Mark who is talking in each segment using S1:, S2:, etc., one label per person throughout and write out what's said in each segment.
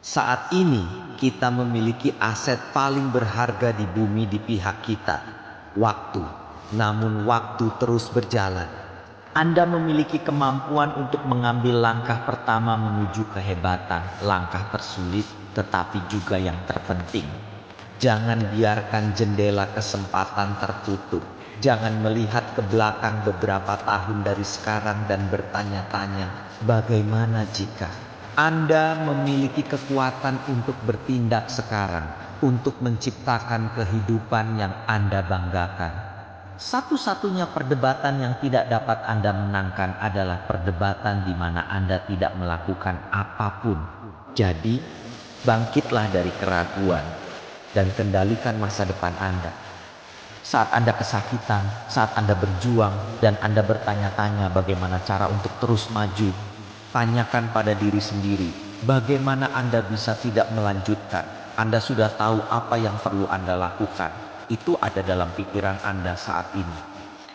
S1: Saat ini kita memiliki aset paling berharga di bumi di pihak kita, waktu. Namun waktu terus berjalan. Anda memiliki kemampuan untuk mengambil langkah pertama menuju kehebatan, langkah tersulit tetapi juga yang terpenting. Jangan biarkan jendela kesempatan tertutup. Jangan melihat ke belakang beberapa tahun dari sekarang dan bertanya-tanya, bagaimana jika Anda memiliki kekuatan untuk bertindak sekarang, untuk menciptakan kehidupan yang Anda banggakan. Satu-satunya perdebatan yang tidak dapat Anda menangkan adalah perdebatan di mana Anda tidak melakukan apapun. Jadi, bangkitlah dari keraguan dan kendalikan masa depan Anda. Saat Anda kesakitan, saat Anda berjuang, dan Anda bertanya-tanya bagaimana cara untuk terus maju, tanyakan pada diri sendiri, bagaimana Anda bisa tidak melanjutkan? Anda sudah tahu apa yang perlu Anda lakukan. Itu ada dalam pikiran Anda saat ini.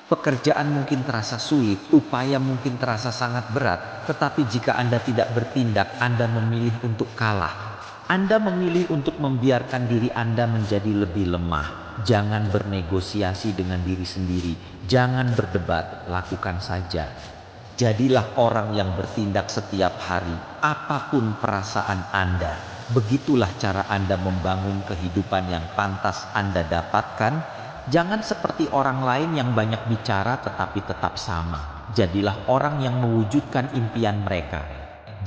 S1: Pekerjaan mungkin terasa sulit, upaya mungkin terasa sangat berat, tetapi jika Anda tidak bertindak, Anda memilih untuk kalah. Anda memilih untuk membiarkan diri Anda menjadi lebih lemah. Jangan bernegosiasi dengan diri sendiri. Jangan berdebat, lakukan saja. Jadilah orang yang bertindak setiap hari, apapun perasaan Anda. Begitulah cara Anda membangun kehidupan yang pantas Anda dapatkan. Jangan seperti orang lain yang banyak bicara tetapi tetap sama. Jadilah orang yang mewujudkan impian mereka.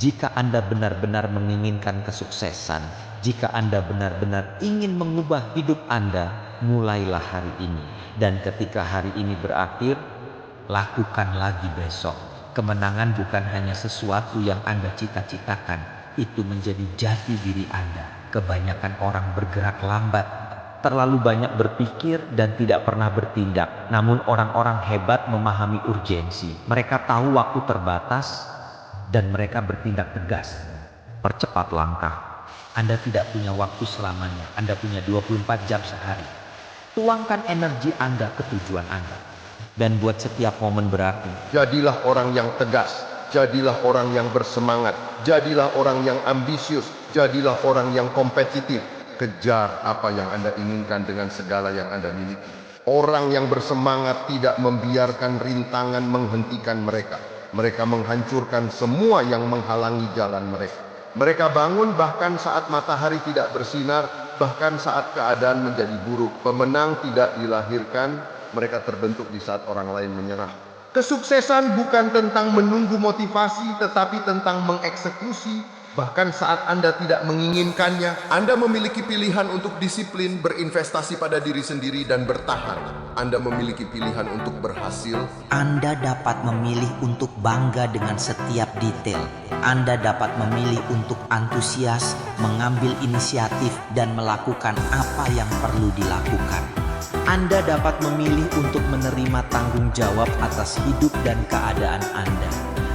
S1: Jika Anda benar-benar menginginkan kesuksesan, jika Anda benar-benar ingin mengubah hidup Anda, mulailah hari ini. Dan ketika hari ini berakhir, lakukan lagi besok. Kemenangan bukan hanya sesuatu yang Anda cita-citakan, itu menjadi jati diri Anda. Kebanyakan orang bergerak lambat, terlalu banyak berpikir dan tidak pernah bertindak. Namun orang-orang hebat memahami urgensi. Mereka tahu waktu terbatas dan mereka bertindak tegas. Percepat langkah. Anda tidak punya waktu selamanya. Anda punya 24 jam sehari. Tuangkan energi Anda ke tujuan Anda. Dan buat setiap momen berarti.
S2: Jadilah orang yang tegas, jadilah orang yang bersemangat, jadilah orang yang ambisius, jadilah orang yang kompetitif. Kejar apa yang Anda inginkan dengan segala yang Anda miliki. Orang yang bersemangat tidak membiarkan rintangan menghentikan mereka. Mereka menghancurkan semua yang menghalangi jalan mereka. Mereka bangun bahkan saat matahari tidak bersinar, bahkan saat keadaan menjadi buruk. Pemenang tidak dilahirkan, mereka terbentuk di saat orang lain menyerah. Kesuksesan bukan tentang menunggu motivasi, tetapi tentang mengeksekusi. Bahkan saat Anda tidak menginginkannya, Anda memiliki pilihan untuk disiplin, berinvestasi pada diri sendiri, dan bertahan. Anda memiliki pilihan untuk berhasil.
S3: Anda dapat memilih untuk bangga dengan setiap detail. Anda dapat memilih untuk antusias, mengambil inisiatif, dan melakukan apa yang perlu dilakukan. Anda dapat memilih untuk menerima tanggung jawab atas hidup dan keadaan Anda.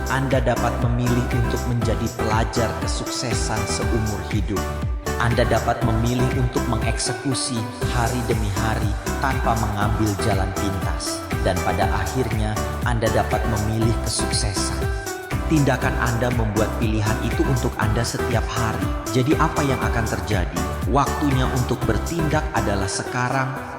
S3: Anda dapat memilih untuk menjadi pelajar kesuksesan seumur hidup. Anda dapat memilih untuk mengeksekusi hari demi hari tanpa mengambil jalan pintas. Dan pada akhirnya Anda dapat memilih kesuksesan. Tindakan Anda membuat pilihan itu untuk Anda setiap hari. Jadi apa yang akan terjadi? Waktunya untuk bertindak adalah sekarang.